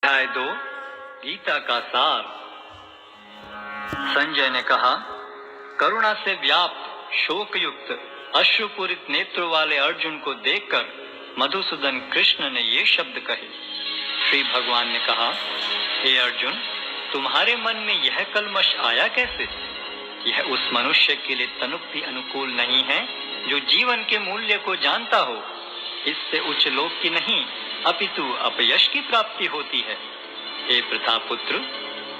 अध्याय 2 गीता का सार। संजय ने कहा, करुणा से व्याप्त शोकयुक्त अश्रुपूरित नेत्रों वाले अर्जुन को देखकर मधुसूदन कृष्ण ने ये शब्द कहे। श्री भगवान ने कहा, हे अर्जुन, तुम्हारे मन में यह कलमश आया कैसे? यह उस मनुष्य के लिए तनुक भी अनुकूल नहीं है जो जीवन के मूल्य को जानता हो। इससे उच्च लोक की नहीं अपितु अपयश की प्राप्ति होती है। हे प्रतापुत्र,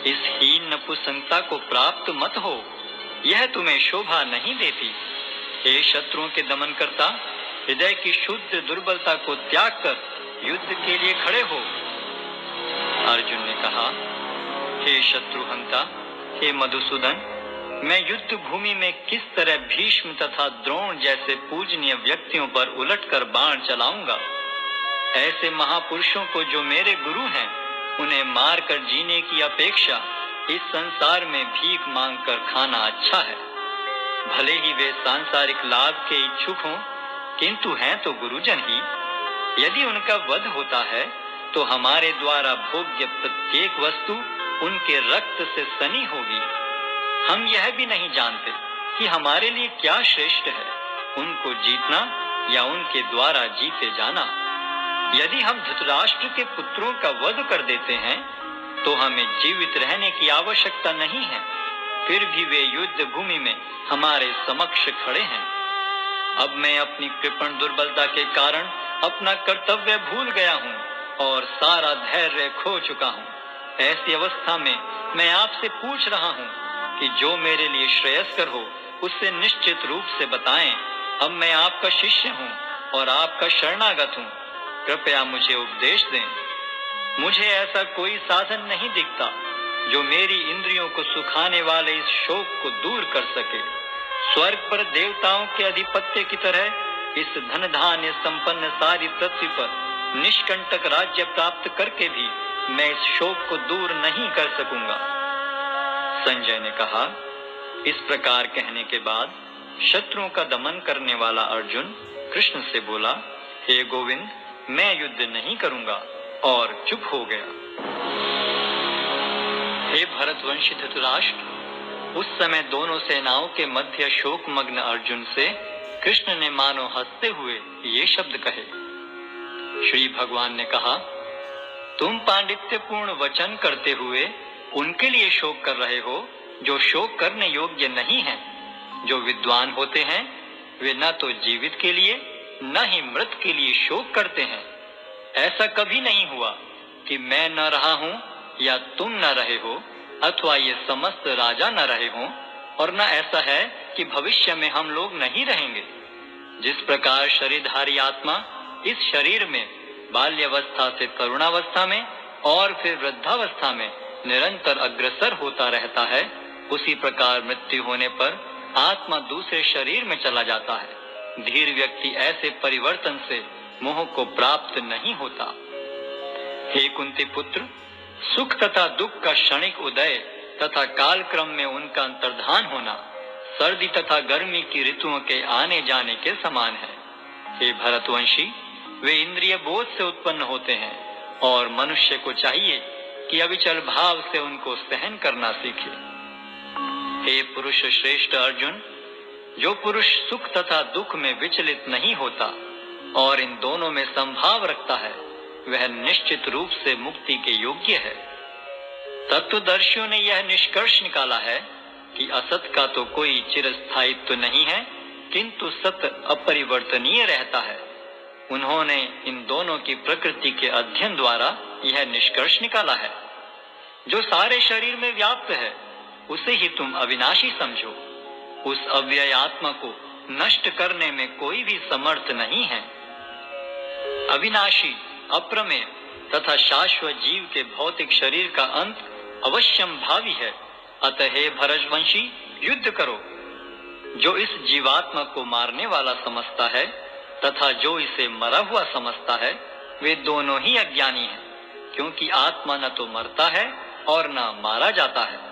इस हीन नपुंसकता को प्राप्त मत हो, यह तुम्हें शोभा नहीं देती। हे शत्रुओं के दमन करता, हृदय की शुद्ध दुर्बलता को त्याग कर युद्ध के लिए खड़े हो। अर्जुन ने कहा, हे शत्रुहंता, हे मधुसूदन, मैं युद्ध भूमि में किस तरह भीष्म तथा द्रोण जैसे पूजनीय व्यक्तियों पर उलटकर बाण चलाऊंगा? ऐसे महापुरुषों को जो मेरे गुरु हैं, उन्हें मारकर जीने की अपेक्षा इस संसार में भीख मांगकर खाना अच्छा है। भले ही वे सांसारिक लाभ के इच्छुक हों, किंतु हैं तो गुरुजन ही। यदि उनका वध होता है तो हमारे द्वारा भोग्य प्रत्येक वस्तु उनके रक्त से सनी होगी। हम यह भी नहीं जानते कि हमारे लिए क्या श्रेष्ठ है, उनको जीतना या उनके द्वारा जीते जाना। यदि हम धृतराष्ट्र के पुत्रों का वध कर देते हैं तो हमें जीवित रहने की आवश्यकता नहीं है, फिर भी वे युद्ध भूमि में हमारे समक्ष खड़े हैं। अब मैं अपनी कृपण दुर्बलता के कारण अपना कर्तव्य भूल गया हूँ और सारा धैर्य खो चुका हूँ। ऐसी अवस्था में मैं आपसे पूछ रहा हूँ कि जो मेरे लिए श्रेयस्कर हो उससे निश्चित रूप से बताएं। अब मैं आपका शिष्य हूँ और आपका शरणागत हूँ, कृपया मुझे उपदेश दें। मुझे ऐसा कोई साधन नहीं दिखता जो मेरी इंद्रियों को सुखाने वाले इस शोक को दूर कर सके। स्वर्ग पर देवताओं के अधिपत्य की तरह इस धन धान्य संपन्न सारी पृथ्वी पर निष्कंटक राज्य प्राप्त करके भी मैं इस शोक को दूर नहीं कर सकूंगा। संजय ने कहा, इस प्रकार कहने के बाद शत्रुओं का दमन करने वाला अर्जुन कृष्ण से बोला, हे गोविंद, मैं युद्ध नहीं करूंगा, और चुप हो गया। हे भरतवंशी धृतराष्ट्र, उस समय दोनों सेनाओं के मध्य शोकमग्न अर्जुन से कृष्ण ने मानो हंसते हुए ये शब्द कहे। श्री भगवान ने कहा, तुम पांडित्यपूर्ण वचन करते हुए उनके लिए शोक कर रहे हो जो शोक करने योग्य नहीं है। जो विद्वान होते हैं वे न तो जीवित के लिए न ही मृत के लिए शोक करते हैं। ऐसा कभी नहीं हुआ कि मैं न रहा हूं या तुम न रहे हो, अथवा ये समस्त राजा न रहे हों, और न ऐसा है कि भविष्य में हम लोग नहीं रहेंगे। जिस प्रकार शरीरधारी आत्मा इस शरीर में बाल्यावस्था से तरुणावस्था में और फिर वृद्धावस्था में निरंतर अग्रसर होता रहता है, उसी प्रकार मृत्यु होने पर आत्मा दूसरे शरीर में चला जाता है। धीर व्यक्ति ऐसे परिवर्तन से मोह को प्राप्त नहीं होता। हे कुंती पुत्र, सुख तथा दुख का क्षणिक उदय तथा कालक्रम में उनका अंतर्धान होना सर्दी तथा गर्मी की ऋतुओं के आने जाने के समान है। हे भरतवंशी, वे इंद्रिय बोध से उत्पन्न होते हैं और मनुष्य को चाहिए कि अविचल भाव से उनको सहन करना सीखे। हे पुरुष श्रेष्ठ अर्जुन, जो पुरुष सुख तथा दुख में विचलित नहीं होता और इन दोनों में संभाव रखता है, वह निश्चित रूप से मुक्ति के योग्य है। तत्वदर्शियों ने यह निष्कर्ष निकाला है कि असत का तो कोई चिरस्थायित्व नहीं है, किंतु सत अपरिवर्तनीय रहता है। उन्होंने इन दोनों की प्रकृति के अध्ययन द्वारा यह निष्कर्ष निकाला है। जो सारे शरीर में व्याप्त है उसे ही तुम अविनाशी समझो। उस अव्यय आत्मा को नष्ट करने में कोई भी समर्थ नहीं है। अविनाशी, अप्रमेय तथा शाश्वत जीव के भौतिक शरीर का अंत अवश्यम भावी है। अतः हे भरतवंशी, युद्ध करो। जो इस जीवात्मा को मारने वाला समझता है तथा जो इसे मरा हुआ समझता है, वे दोनों ही अज्ञानी हैं, क्योंकि आत्मा न तो मरता है और न मारा जाता है।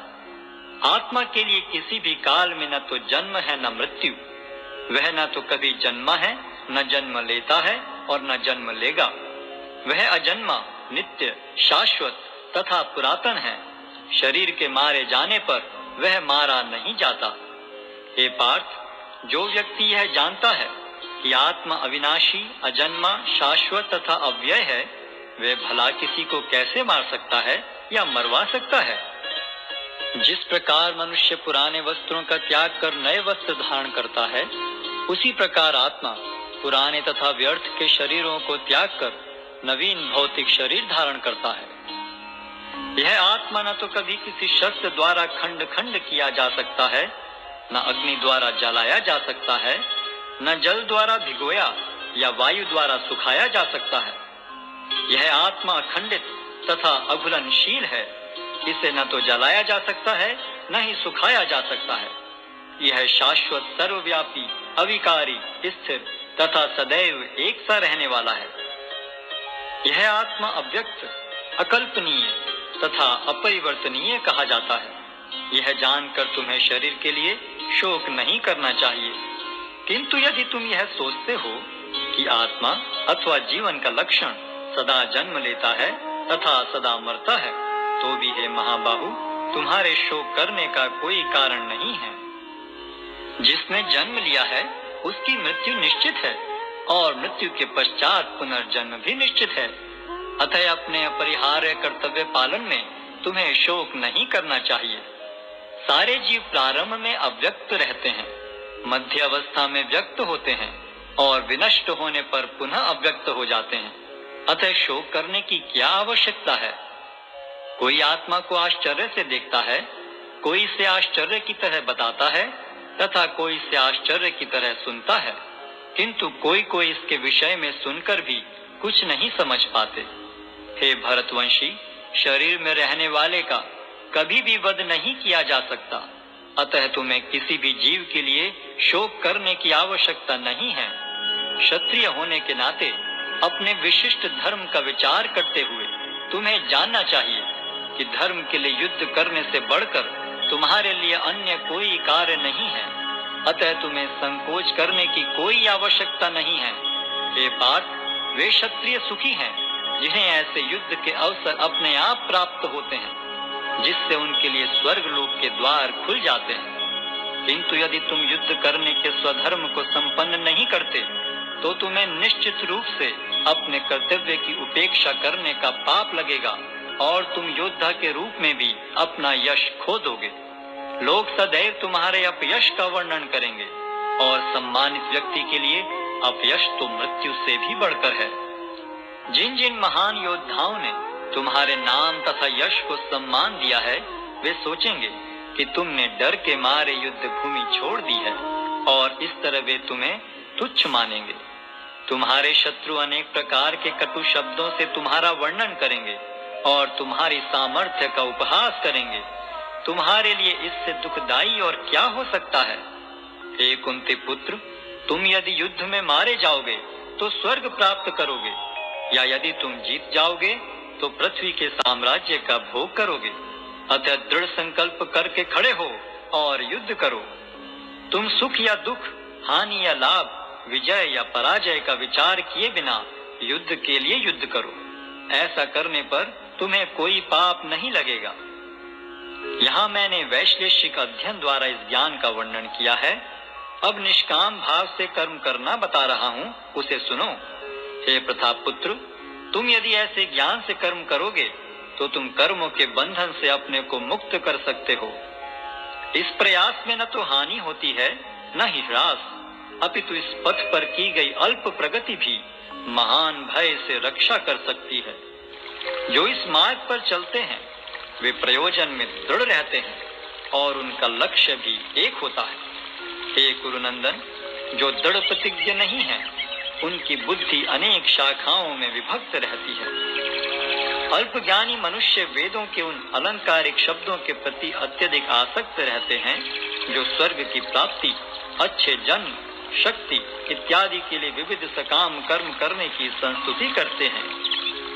आत्मा के लिए किसी भी काल में न तो जन्म है न मृत्यु। वह न तो कभी जन्मा है, न जन्म लेता है और न जन्म लेगा। वह अजन्मा, नित्य, शाश्वत तथा पुरातन है। शरीर के मारे जाने पर वह मारा नहीं जाता। हे पार्थ, जो व्यक्ति यह जानता है कि आत्मा अविनाशी, अजन्मा, शाश्वत तथा अव्यय है, वह भला किसी को कैसे मार सकता है या मरवा सकता है। जिस प्रकार मनुष्य पुराने वस्त्रों का त्याग कर नए वस्त्र धारण करता है, उसी प्रकार आत्मा पुराने तथा व्यर्थ के शरीरों को त्याग कर नवीन भौतिक शरीर धारण करता है। यह आत्मा न तो कभी किसी शस्त्र द्वारा खंड खंड किया जा सकता है, न अग्नि द्वारा जलाया जा सकता है, न जल द्वारा भिगोया या वायु द्वारा सुखाया जा सकता है। यह आत्मा अखंडित तथा अघुलनशील है। इसे न तो जलाया जा सकता है, न ही सुखाया जा सकता है। यह शाश्वत, सर्वव्यापी, अविकारी, स्थिर तथा सदैव एक सा रहने वाला है। यह आत्मा अव्यक्त, अकल्पनीय तथा अपरिवर्तनीय कहा जाता है। यह जानकर तुम्हें शरीर के लिए शोक नहीं करना चाहिए, किंतु यदि तुम यह सोचते हो कि आत्मा अथवा जीवन का लक्षण सदा जन्म लेता है तथा सदा मरता है, तो भी हे महाबाहु, तुम्हारे शोक करने का कोई कारण नहीं है। जिसने जन्म लिया है उसकी मृत्यु निश्चित है और मृत्यु के पश्चात पुनर्जन्म भी निश्चित है। अतः अपने अपरिहार्य कर्तव्य पालन में तुम्हें शोक नहीं करना चाहिए। सारे जीव प्रारंभ में अव्यक्त रहते हैं, मध्य अवस्था में व्यक्त होते हैं और विनष्ट होने पर पुनः अव्यक्त हो जाते हैं। अतः शोक करने की क्या आवश्यकता है। कोई आत्मा को आश्चर्य से देखता है, कोई इसे आश्चर्य की तरह बताता है तथा कोई इसे आश्चर्य की तरह सुनता है, किंतु कोई कोई इसके विषय में सुनकर भी कुछ नहीं समझ पाते। हे भरतवंशी, शरीर में रहने वाले का कभी भी वध नहीं किया जा सकता, अतः तुम्हें किसी भी जीव के लिए शोक करने की आवश्यकता नहीं है। क्षत्रिय होने के नाते अपने विशिष्ट धर्म का विचार करते हुए तुम्हें जानना चाहिए कि धर्म के लिए युद्ध करने से बढ़कर तुम्हारे लिए अन्य कोई कार्य नहीं है। अतः तुम्हें संकोच करने की कोई आवश्यकता नहीं है। हे पार्थ, वे क्षत्रिय सुखी हैं जिन्हें ऐसे युद्ध के अवसर अपने आप प्राप्त होते हैं, जिससे उनके लिए स्वर्ग लोक के द्वार खुल जाते हैं। किंतु यदि तुम युद्ध करने के स्वधर्म को संपन्न नहीं करते, तो तुम्हें निश्चित रूप से अपने कर्तव्य की उपेक्षा करने का पाप लगेगा और तुम योद्धा के रूप में भी अपना यश खो दोगे। लोग सदैव तुम्हारे अपयश का वर्णन करेंगे और सम्मानित व्यक्ति के लिए अपयश तो मृत्यु से भी बढ़कर है। जिन जिन महान योद्धाओं ने तुम्हारे नाम तथा यश को सम्मान दिया है, वे सोचेंगे कि तुमने डर के मारे युद्ध भूमि छोड़ दी है और इस तरह वे तुम्हें तुच्छ मानेंगे। तुम्हारे शत्रु अनेक प्रकार के कटु शब्दों से तुम्हारा वर्णन करेंगे और तुम्हारी सामर्थ्य का उपहास करेंगे। तुम्हारे लिए इससे दुखदाई और क्या हो सकता है। हे कुंती पुत्र, तुम यदि युद्ध में मारे जाओगे तो स्वर्ग प्राप्त करोगे, या यदि तुम जीत जाओगे तो पृथ्वी के साम्राज्य का भोग करोगे। अतः दृढ़ संकल्प करके खड़े हो और युद्ध करो। तुम सुख या दुख, हानि या लाभ, विजय या पराजय का विचार किए बिना युद्ध के लिए युद्ध करो। ऐसा करने पर तुम्हें कोई पाप नहीं लगेगा। यहाँ मैंने वैश्लेषिक अध्ययन द्वारा इस ज्ञान का वर्णन किया है। अब निष्काम भाव से कर्म करना बता रहा हूँ, उसे सुनो। हे प्रताप पुत्र, तुम यदि ऐसे ज्ञान से कर्म करोगे तो तुम कर्मों के बंधन से अपने को मुक्त कर सकते हो। इस प्रयास में न तो हानि होती है न ही ह्रास, अपितु इस पथ पर की गई अल्प प्रगति भी महान भय से रक्षा कर सकती है। जो इस मार्ग पर चलते हैं वे प्रयोजन में दृढ़ रहते हैं और उनका लक्ष्य भी एक होता है। हे कुरुनंदन, जो दृढ़ प्रतिज्ञ नहीं है उनकी बुद्धि अनेक शाखाओं में विभक्त रहती है। अल्पज्ञानी मनुष्य वेदों के उन अलंकारिक शब्दों के प्रति अत्यधिक आसक्त रहते हैं जो स्वर्ग की प्राप्ति, अच्छे जन्म, शक्ति इत्यादि के लिए विविध सकाम कर्म करने की संस्तुति करते हैं।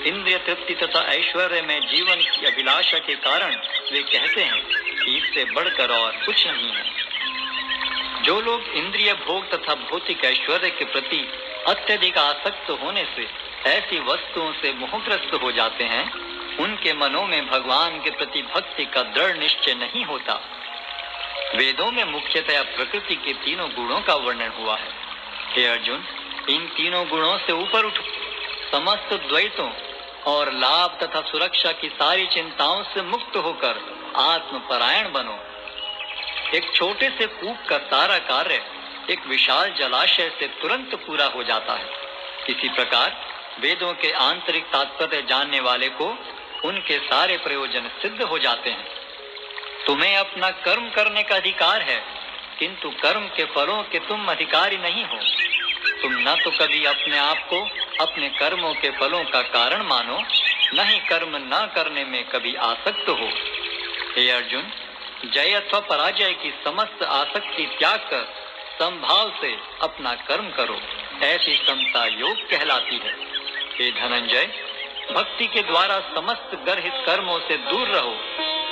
इंद्रिय तृप्ति तथा ऐश्वर्य में जीवन की अभिलाषा के कारण वे कहते हैं कि इससे बढ़कर और कुछ नहीं है। जो लोग इंद्रिय भोग तथा भौतिक ऐश्वर्य के प्रति अत्यधिक आसक्त होने से ऐसी वस्तुओं से मोहग्रस्त हो जाते हैं, उनके मनों में भगवान के प्रति भक्ति का दृढ़ निश्चय नहीं होता। वेदों में मुख्यतया प्रकृति के तीनों गुणों का वर्णन हुआ है। हे अर्जुन, इन तीनों गुणों से ऊपर उठो, समस्त द्वैतों और लाभ तथा सुरक्षा की सारी चिंताओं से मुक्त होकर आत्मपरायण बनो। एक छोटे से कूप का सारा कार्य एक विशाल जलाशय से तुरंत पूरा हो जाता है। इसी प्रकार वेदों के आंतरिक तात्पर्य जानने वाले को उनके सारे प्रयोजन सिद्ध हो जाते हैं। तुम्हें अपना कर्म करने का अधिकार है, किंतु कर्म के फलों के तुम अधिकारी नहीं हो। तुम न तो कभी अपने आप को अपने कर्मों के फलों का कारण मानो, न ही कर्म न करने में कभी आसक्त हो। हे अर्जुन, जय अथवा पराजय की समस्त आसक्ति त्याग कर समभाव से अपना कर्म करो, ऐसी समता योग कहलाती है। हे धनंजय, भक्ति के द्वारा समस्त गर्हित कर्मों से दूर रहो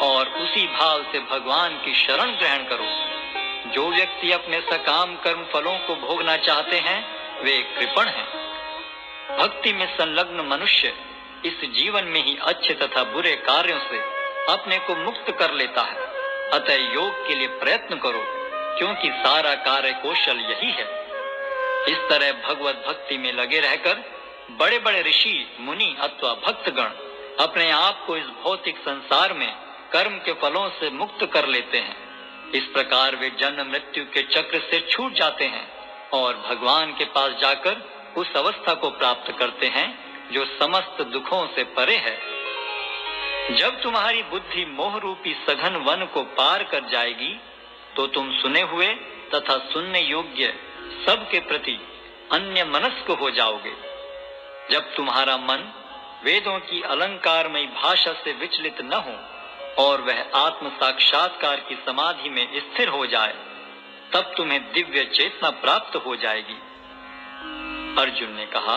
और उसी भाव से भगवान की शरण ग्रहण करो। जो व्यक्ति अपने सकाम कर्म फलों को भोगना चाहते हैं वे कृपण हैं। भक्ति में संलग्न मनुष्य इस जीवन में ही अच्छे तथा बुरे कार्यों से अपने को मुक्त कर लेता है। अतः योग के लिए प्रयत्न करो, क्योंकि सारा कार्य कौशल यही है। इस तरह भगवत भक्ति में लगे रहकर बड़े बड़े ऋषि, मुनि अथवा भक्तगण अपने आप को इस भौतिक संसार में कर्म के फलों से मुक्त कर लेते हैं। इस प्रकार वे जन्म मृत्यु के चक्र से छूट जाते हैं और भगवान के पास जाकर उस अवस्था को प्राप्त करते हैं जो समस्त दुखों से परे है। जब तुम्हारी बुद्धि मोह रूपी सघन वन को पार कर जाएगी तो तुम सुने हुए तथा सुनने योग्य सबके प्रति अन्य मनस्क हो जाओगे। जब तुम्हारा मन वेदों की अलंकारमयी भाषा से विचलित न हो और वह आत्म साक्षात्कार की समाधि में स्थिर हो जाए, तब तुम्हें दिव्य चेतना प्राप्त हो जाएगी। अर्जुन ने कहा,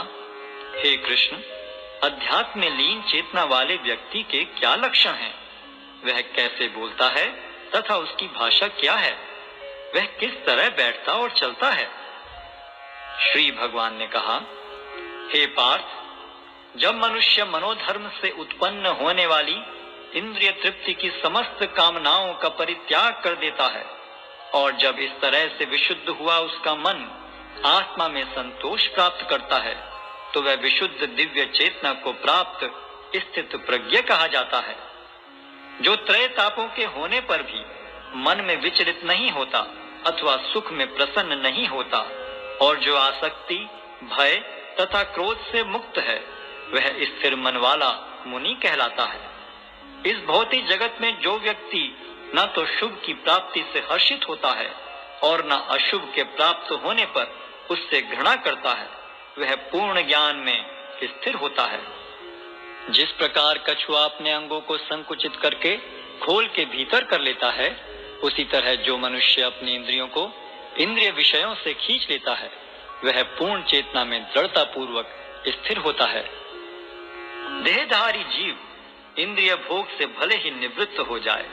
हे कृष्ण, अध्यात्म में लीन चेतना वाले व्यक्ति के क्या लक्षण हैं? वह कैसे बोलता है तथा उसकी भाषा क्या है? वह किस तरह बैठता और चलता है? श्री भगवान ने कहा, हे पार्थ, जब मनुष्य मनोधर्म से उत्पन्न होने वाली इंद्रिय तृप्ति की समस्त कामनाओं का परित्याग कर देता है और जब इस तरह से विशुद्ध हुआ उसका मन आत्मा में संतोष प्राप्त करता है, तो वह विशुद्ध दिव्य चेतना को प्राप्त स्थित प्रज्ञ कहा जाता है, जो त्रय तापों के होने पर भी मन में विचलित नहीं होता अथवा सुख में प्रसन्न नहीं होता और जो आसक्ति, भय तथा क्रोध से मुक्त है, वह स्थिर मन वाला मुनि कहलाता है। इस भौतिक जगत में जो व्यक्ति न तो शुभ की प्राप्ति से हर्षित होता है और न अशुभ के प्राप्त होने पर उससे घृणा करता है, वह पूर्ण ज्ञान में स्थिर होता है। जिस प्रकार कछुआ अपने अंगों को संकुचित करके खोल के भीतर कर लेता है, उसी तरह जो मनुष्य अपनी इंद्रियों को इंद्रिय विषयों से खींच लेता है, वह पूर्ण चेतना में दृढ़ता पूर्वक स्थिर होता है। देहधारी जीव इंद्रिय भोग से भले ही निवृत्त हो जाए,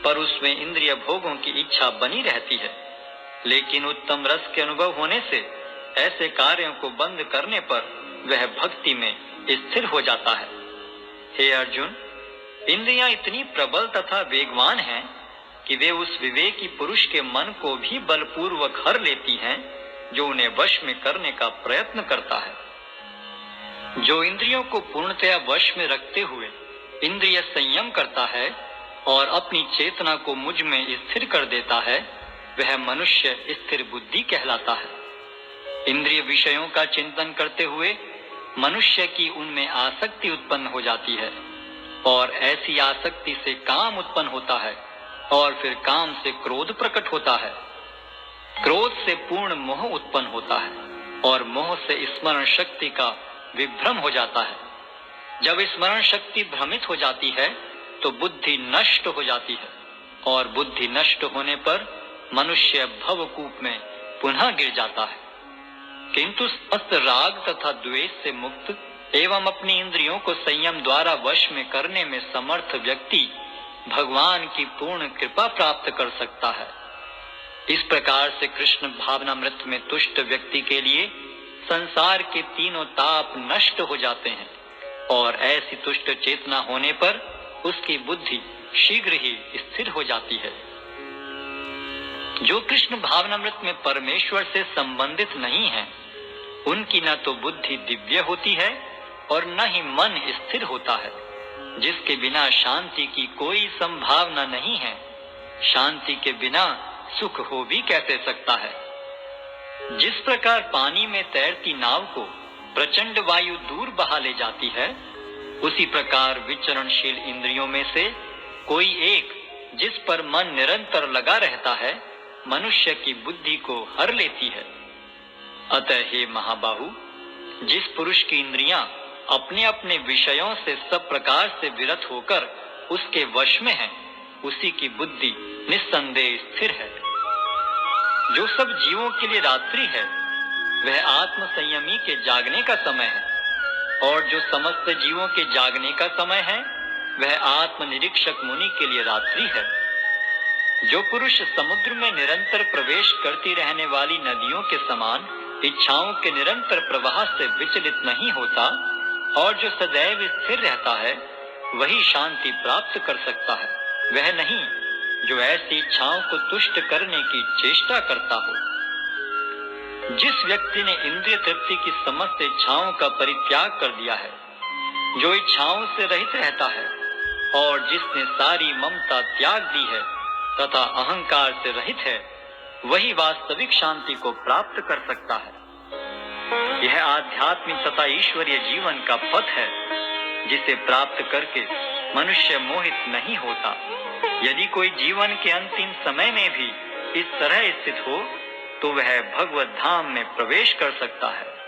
पर उसमें इंद्रिय भोगों की इच्छा बनी रहती है। लेकिन उत्तम रस के अनुभव होने से ऐसे कार्यों को बंद करने पर वह भक्ति में स्थिर हो जाता है। हे अर्जुन, इंद्रियां इतनी प्रबल तथा वेगवान हैं कि वे उस विवेकी पुरुष के मन को भी बलपूर्वक हर लेती हैं, जो उन्हें वश में करने का प्रयत्न करता है। जो इंद्रियों को पूर्णतया वश में रखते हुए इंद्रिय संयम करता है और अपनी चेतना को मुझ में स्थिर कर देता है, वह मनुष्य स्थिर बुद्धि कहलाता है। इंद्रिय विषयों का चिंतन करते हुए मनुष्य की उनमें आसक्ति उत्पन्न हो जाती है और ऐसी आसक्ति से काम उत्पन्न होता है और फिर काम से क्रोध प्रकट होता है। क्रोध से पूर्ण मोह उत्पन्न होता है और मोह से स्मरण शक्ति का विभ्रम हो जाता है। जब स्मरण शक्ति भ्रमित हो जाती है तो बुद्धि नष्ट हो जाती है और बुद्धि नष्ट होने पर मनुष्य भवकूप में पुनः गिर जाता है। किंतु समस्त राग तथा द्वेष से मुक्त एवं अपनी इंद्रियों को संयम द्वारा वश में करने में समर्थ व्यक्ति भगवान की पूर्ण कृपा प्राप्त कर सकता है। इस प्रकार से कृष्ण भावनामृत में तुष्ट व्यक्ति के लिए संसार के तीनों ताप नष्ट हो जाते हैं और ऐसी तुष्ट चेतना होने पर उसकी बुद्धि शीघ्र ही स्थिर हो जाती है। जो कृष्ण भावनामृत में परमेश्वर से संबंधित नहीं है, उनकी न तो बुद्धि दिव्य होती है और न ही मन स्थिर होता है। जिसके बिना शांति की कोई संभावना नहीं है, शांति के बिना सुख हो भी कैसे सकता है। जिस प्रकार पानी में तैरती नाव को प्रचंड वायु दूर बहा ले जाती है, उसी प्रकार विचरणशील इंद्रियों में से कोई एक जिस पर मन निरंतर लगा रहता है, मनुष्य की बुद्धि को हर लेती है। अतः हे महाबाहु, जिस पुरुष की इंद्रियां अपने अपने विषयों से सब प्रकार से विरत होकर उसके वश में है, उसी की बुद्धि निस्संदेह स्थिर है। जो सब जीवों के लिए रात्रि है, वह आत्म संयमी के जागने का समय है, और जो समस्त जीवों के जागने का समय है, वह आत्म निरीक्षक मुनि के लिए रात्रि है। जो पुरुष समुद्र में निरंतर प्रवेश करती रहने वाली नदियों के समान इच्छाओं के निरंतर प्रवाह से विचलित नहीं होता और जो सदैव स्थिर रहता है, वही शांति प्राप्त कर सकता है, वह नहीं जो ऐसी इच्छाओं को तुष्ट करने की चेष्टा करता हो। जिस व्यक्ति ने इंद्रिय तृप्ति की समस्त इच्छाओं का परित्याग कर दिया है, जो इच्छाओं से रहित रहता है और जिसने सारी ममता त्याग दी है तथा अहंकार से रहित है, वही वास्तविक शांति को प्राप्त कर सकता है। यह आध्यात्मिक तथा ईश्वरीय जीवन का पथ है, जिसे प्राप्त करके मनुष्य मोहित नहीं होता। यदि कोई जीवन के अंतिम समय में भी इस तरह स्थित हो, तो वह भगवत धाम में प्रवेश कर सकता है।